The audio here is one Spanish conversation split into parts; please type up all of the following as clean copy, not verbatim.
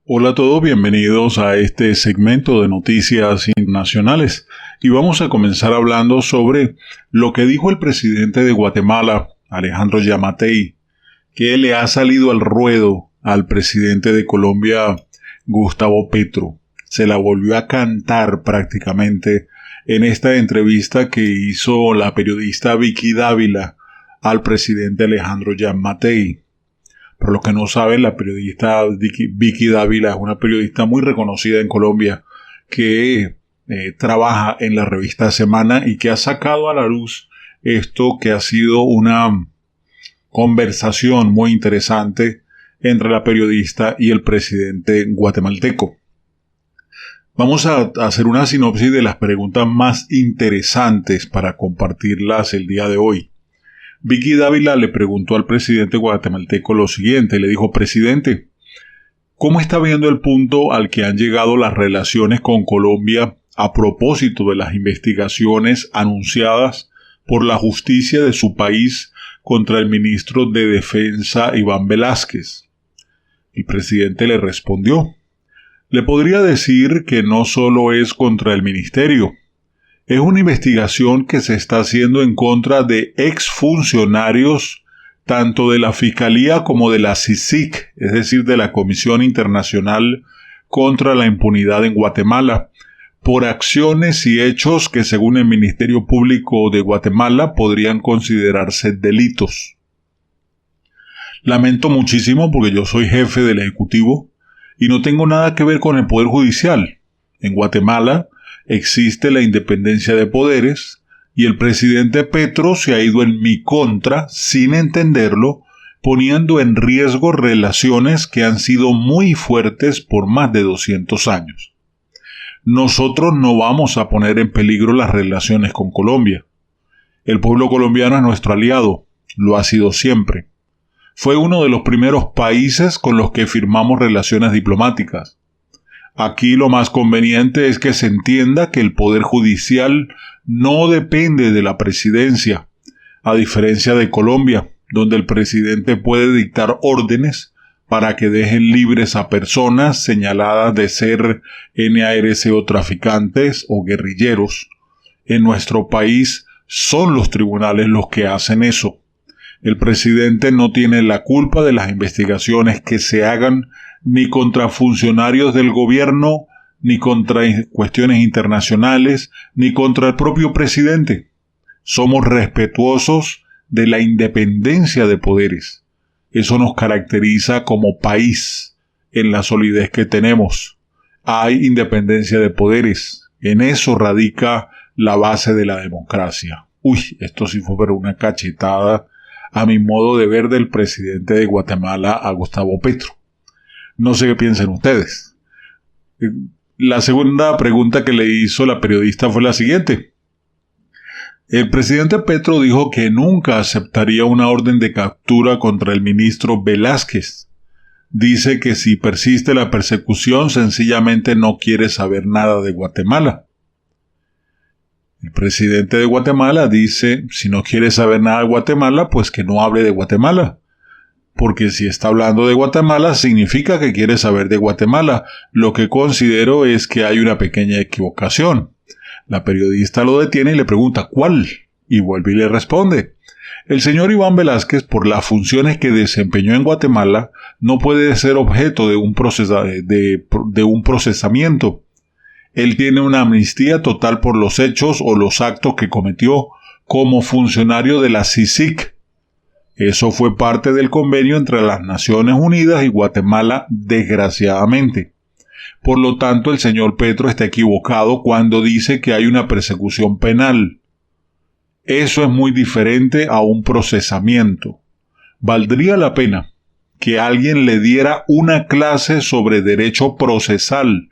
Hola a todos, bienvenidos a este segmento de noticias internacionales y vamos a comenzar hablando sobre lo que dijo el presidente de Guatemala, Alejandro Yamatei, que le ha salido al ruedo al presidente de Colombia, Gustavo Petro. Se la volvió a cantar prácticamente en esta entrevista que hizo la periodista Vicky Dávila al presidente Alejandro Yamatei. Por lo que no saben, la periodista Vicky Dávila es una periodista muy reconocida en Colombia que trabaja en la revista Semana y que ha sacado a la luz esto que ha sido una conversación muy interesante entre la periodista y el presidente guatemalteco. Vamos a hacer una sinopsis de las preguntas más interesantes para compartirlas el día de hoy. Vicky Dávila le preguntó al presidente guatemalteco lo siguiente, le dijo: presidente, ¿cómo está viendo el punto al que han llegado las relaciones con Colombia a propósito de las investigaciones anunciadas por la justicia de su país contra el ministro de Defensa Iván Velásquez? El presidente le respondió: le podría decir que no solo es contra el ministerio, es una investigación que se está haciendo en contra de exfuncionarios tanto de la Fiscalía como de la CICIG, es decir, de la Comisión Internacional contra la Impunidad en Guatemala, por acciones y hechos que según el Ministerio Público de Guatemala podrían considerarse delitos. Lamento muchísimo porque yo soy jefe del Ejecutivo y no tengo nada que ver con el Poder Judicial. En Guatemala existe la independencia de poderes y el presidente Petro se ha ido en mi contra, sin entenderlo, poniendo en riesgo relaciones que han sido muy fuertes por más de 200 años. Nosotros no vamos a poner en peligro las relaciones con Colombia. El pueblo colombiano es nuestro aliado, lo ha sido siempre. Fue uno de los primeros países con los que firmamos relaciones diplomáticas. Aquí lo más conveniente es que se entienda que el Poder Judicial no depende de la presidencia, a diferencia de Colombia, donde el presidente puede dictar órdenes para que dejen libres a personas señaladas de ser NARCO traficantes o guerrilleros. En nuestro país son los tribunales los que hacen eso. El presidente no tiene la culpa de las investigaciones que se hagan ni contra funcionarios del gobierno, ni contra cuestiones internacionales, ni contra el propio presidente. Somos respetuosos de la independencia de poderes. Eso nos caracteriza como país en la solidez que tenemos. Hay independencia de poderes. En eso radica la base de la democracia. Esto sí fue pero una cachetada a mi modo de ver del presidente de Guatemala, a Gustavo Petro. No sé qué piensan ustedes. La segunda pregunta que le hizo la periodista fue la siguiente. El presidente Petro dijo que nunca aceptaría una orden de captura contra el ministro Velásquez. Dice que si persiste la persecución, sencillamente no quiere saber nada de Guatemala. El presidente de Guatemala dice, si no quiere saber nada de Guatemala, pues que no hable de Guatemala. Porque si está hablando de Guatemala, significa que quiere saber de Guatemala. Lo que considero es que hay una pequeña equivocación. La periodista lo detiene y le pregunta, ¿cuál? Y vuelve y le responde. El señor Iván Velásquez, por las funciones que desempeñó en Guatemala, no puede ser objeto de un procesamiento. Él tiene una amnistía total por los hechos o los actos que cometió como funcionario de la CICIG. Eso fue parte del convenio entre las Naciones Unidas y Guatemala, desgraciadamente. Por lo tanto, el señor Petro está equivocado cuando dice que hay una persecución penal. Eso es muy diferente a un procesamiento. Valdría la pena que alguien le diera una clase sobre derecho procesal,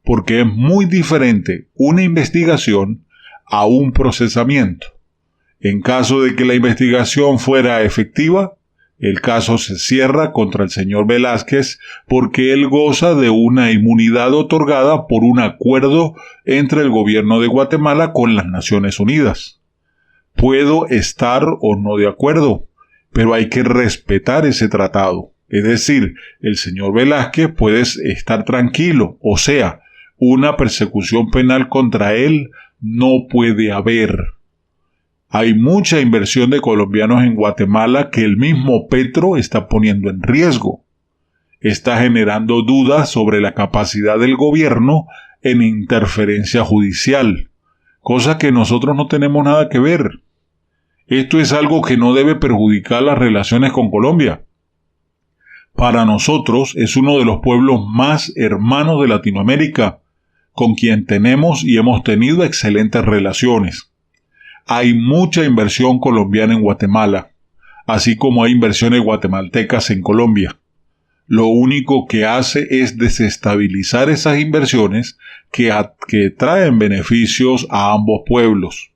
porque es muy diferente una investigación a un procesamiento. En caso de que la investigación fuera efectiva, el caso se cierra contra el señor Velásquez porque él goza de una inmunidad otorgada por un acuerdo entre el gobierno de Guatemala con las Naciones Unidas. Puedo estar o no de acuerdo, pero hay que respetar ese tratado. Es decir, el señor Velázquez puede estar tranquilo, o sea, una persecución penal contra él no puede haber. Hay mucha inversión de colombianos en Guatemala que el mismo Petro está poniendo en riesgo. Está generando dudas sobre la capacidad del gobierno en interferencia judicial, cosa que nosotros no tenemos nada que ver. Esto es algo que no debe perjudicar las relaciones con Colombia. Para nosotros es uno de los pueblos más hermanos de Latinoamérica, con quien tenemos y hemos tenido excelentes relaciones. Hay mucha inversión colombiana en Guatemala, así como hay inversiones guatemaltecas en Colombia. Lo único que hace es desestabilizar esas inversiones que traen beneficios a ambos pueblos.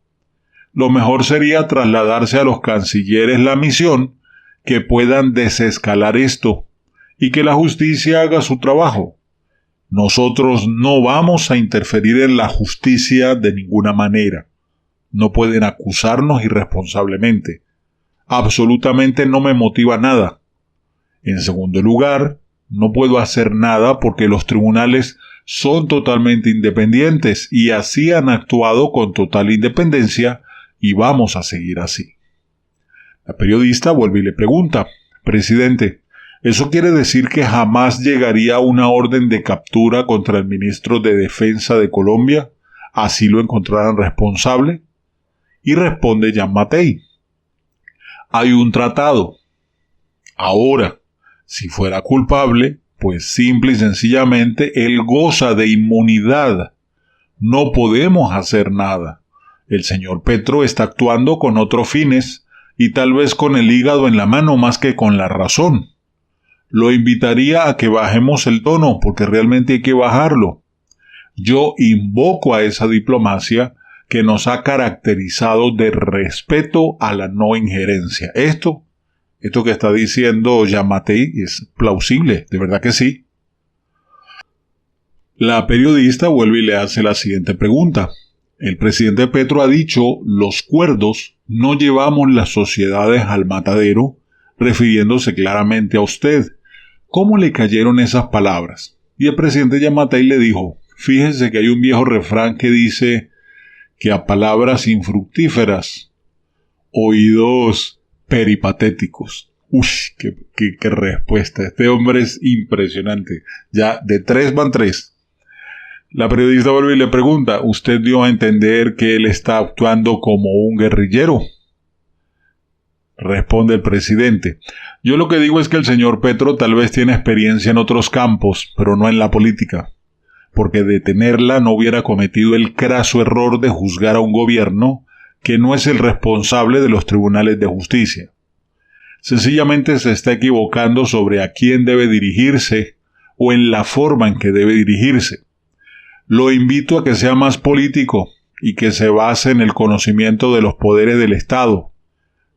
Lo mejor sería trasladarse a los cancilleres la misión que puedan desescalar esto y que la justicia haga su trabajo. Nosotros no vamos a interferir en la justicia de ninguna manera. No pueden acusarnos irresponsablemente. Absolutamente no me motiva nada. En segundo lugar, no puedo hacer nada porque los tribunales son totalmente independientes y así han actuado con total independencia y vamos a seguir así. La periodista vuelve y le pregunta: presidente, ¿eso quiere decir que jamás llegaría una orden de captura contra el ministro de Defensa de Colombia, así lo encontraran responsable? Y responde Jean Mattei: hay un tratado. Ahora, si fuera culpable, pues simple y sencillamente él goza de inmunidad. No podemos hacer nada. El señor Petro está actuando con otros fines y tal vez con el hígado en la mano más que con la razón. Lo invitaría a que bajemos el tono, porque realmente hay que bajarlo. Yo invoco a esa diplomacia que nos ha caracterizado de respeto a la no injerencia. Esto que está diciendo Jean Mattei es plausible, de verdad que sí. La periodista vuelve y le hace la siguiente pregunta. El presidente Petro ha dicho: los cuerdos no llevamos las sociedades al matadero, refiriéndose claramente a usted. ¿Cómo le cayeron esas palabras? Y el presidente Jean Mattei le dijo: fíjese que hay un viejo refrán que dice que a palabras infructíferas, oídos peripatéticos. Qué respuesta. Este hombre es impresionante. Ya de 3 van 3. La periodista vuelve y le pregunta: ¿usted dio a entender que él está actuando como un guerrillero? Responde el presidente: yo lo que digo es que el señor Petro tal vez tiene experiencia en otros campos, pero no en la política, porque de tenerla no hubiera cometido el craso error de juzgar a un gobierno que no es el responsable de los tribunales de justicia. Sencillamente se está equivocando sobre a quién debe dirigirse o en la forma en que debe dirigirse. Lo invito a que sea más político y que se base en el conocimiento de los poderes del Estado.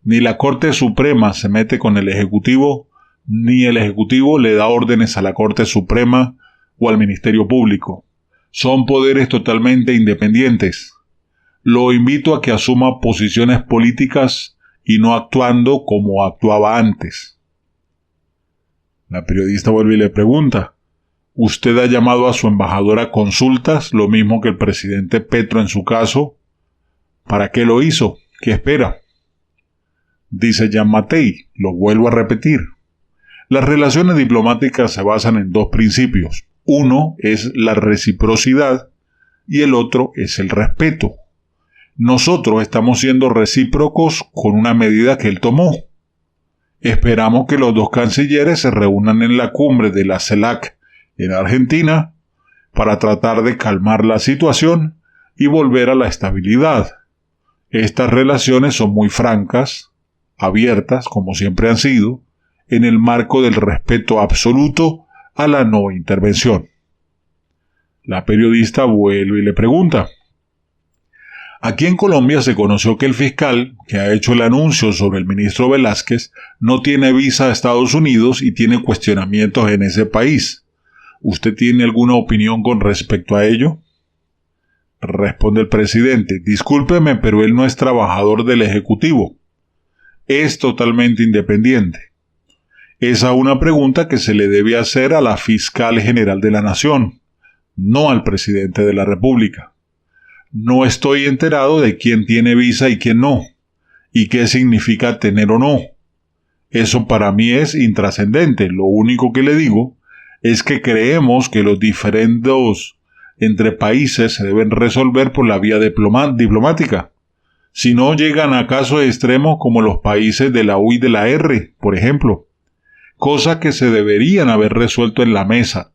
Ni la Corte Suprema se mete con el Ejecutivo, ni el Ejecutivo le da órdenes a la Corte Suprema o al Ministerio Público. Son poderes totalmente independientes. Lo invito a que asuma posiciones políticas y no actuando como actuaba antes. La periodista vuelve y le pregunta: ¿usted ha llamado a su embajador a consultas, lo mismo que el presidente Petro en su caso? ¿Para qué lo hizo? ¿Qué espera? Dice Jean Mattei, lo vuelvo a repetir: las relaciones diplomáticas se basan en 2 principios. Uno es la reciprocidad y el otro es el respeto. Nosotros estamos siendo recíprocos con una medida que él tomó. Esperamos que los 2 cancilleres se reúnan en la cumbre de la CELAC en Argentina para tratar de calmar la situación y volver a la estabilidad. Estas relaciones son muy francas, abiertas, como siempre han sido, en el marco del respeto absoluto a la no intervención. La periodista vuelve y le pregunta: aquí en Colombia se conoció que el fiscal que ha hecho el anuncio sobre el ministro Velázquez no tiene visa a Estados Unidos y tiene cuestionamientos en ese país. ¿Usted tiene alguna opinión con respecto a ello? Responde el presidente: discúlpeme, pero él no es trabajador del Ejecutivo. Es totalmente independiente. Esa es una pregunta que se le debe hacer a la fiscal general de la Nación, no al presidente de la República. No estoy enterado de quién tiene visa y quién no, y qué significa tener o no. Eso para mí es intrascendente. Lo único que le digo es que creemos que los diferendos entre países se deben resolver por la vía diplomática. Si no llegan a casos extremos como los países de la U y de la R, por ejemplo. Cosas que se deberían haber resuelto en la mesa.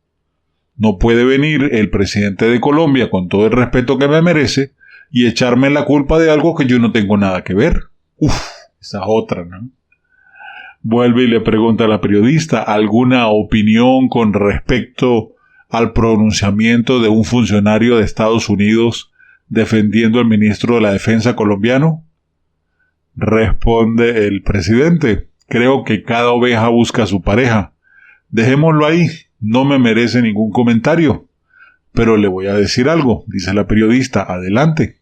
No puede venir el presidente de Colombia, con todo el respeto que me merece, y echarme la culpa de algo que yo no tengo nada que ver. Esa es otra, ¿no? Vuelve y le pregunta a la periodista alguna opinión con respecto al pronunciamiento de un funcionario de Estados Unidos defendiendo al ministro de la Defensa colombiano. Responde el presidente: creo que cada oveja busca a su pareja. Dejémoslo ahí, no me merece ningún comentario. Pero le voy a decir algo, dice la periodista, adelante.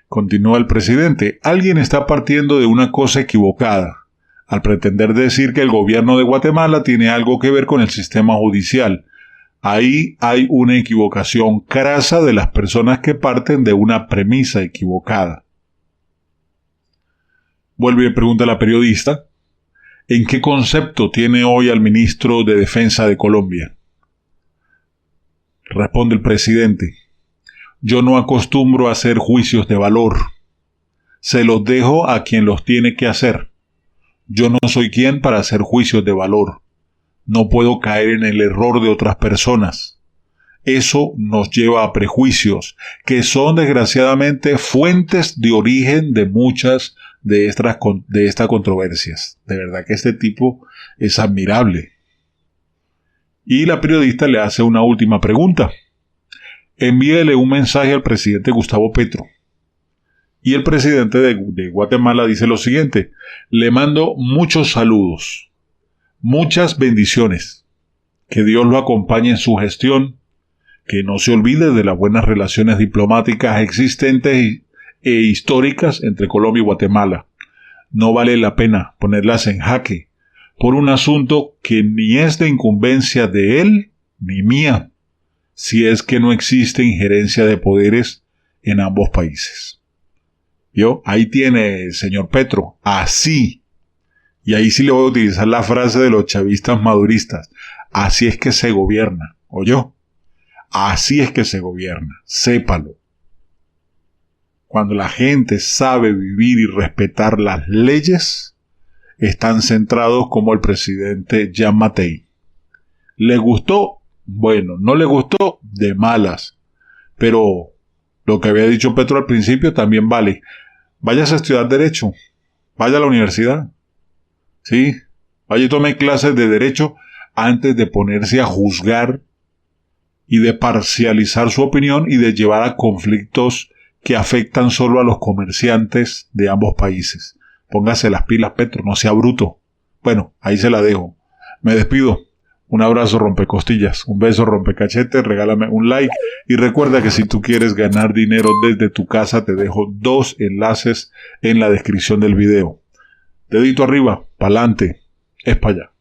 Continúa el presidente: alguien está partiendo de una cosa equivocada al pretender decir que el gobierno de Guatemala tiene algo que ver con el sistema judicial. Ahí hay una equivocación crasa de las personas que parten de una premisa equivocada. Vuelve y pregunta a la periodista: ¿en qué concepto tiene hoy al ministro de Defensa de Colombia? Responde el presidente: yo no acostumbro a hacer juicios de valor. Se los dejo a quien los tiene que hacer. Yo no soy quien para hacer juicios de valor. No puedo caer en el error de otras personas. Eso nos lleva a prejuicios, que son desgraciadamente fuentes de origen de muchas de estas controversias. De verdad que este tipo es admirable. Y la periodista le hace una última pregunta. Envíele un mensaje al presidente Gustavo Petro. Y el presidente de Guatemala dice lo siguiente: le mando muchos saludos, muchas bendiciones, que Dios lo acompañe en su gestión, que no se olvide de las buenas relaciones diplomáticas existentes e históricas entre Colombia y Guatemala. No vale la pena ponerlas en jaque por un asunto que ni es de incumbencia de él ni mía, si es que no existe injerencia de poderes en ambos países. Ahí tiene el señor Petro, así. Y ahí sí le voy a utilizar la frase de los chavistas maduristas: así es que se gobierna. ¿Oyó? Así es que se gobierna. Sépalo. Cuando la gente sabe vivir y respetar las leyes, están centrados como el presidente Jean Mattei. ¿Le gustó? Bueno, no le gustó, de malas. Pero lo que había dicho Petro al principio también vale. Váyase a estudiar Derecho. Vaya a la universidad. Sí. Vaya y tome clases de Derecho antes de ponerse a juzgar y de parcializar su opinión y de llevar a conflictos que afectan solo a los comerciantes de ambos países. Póngase las pilas, Petro, no sea bruto. Bueno, ahí se la dejo. Me despido. Un abrazo rompecostillas, un beso rompecachetes, regálame un like y recuerda que si tú quieres ganar dinero desde tu casa te dejo 2 enlaces en la descripción del video. Dedito arriba, pa'lante, es para allá.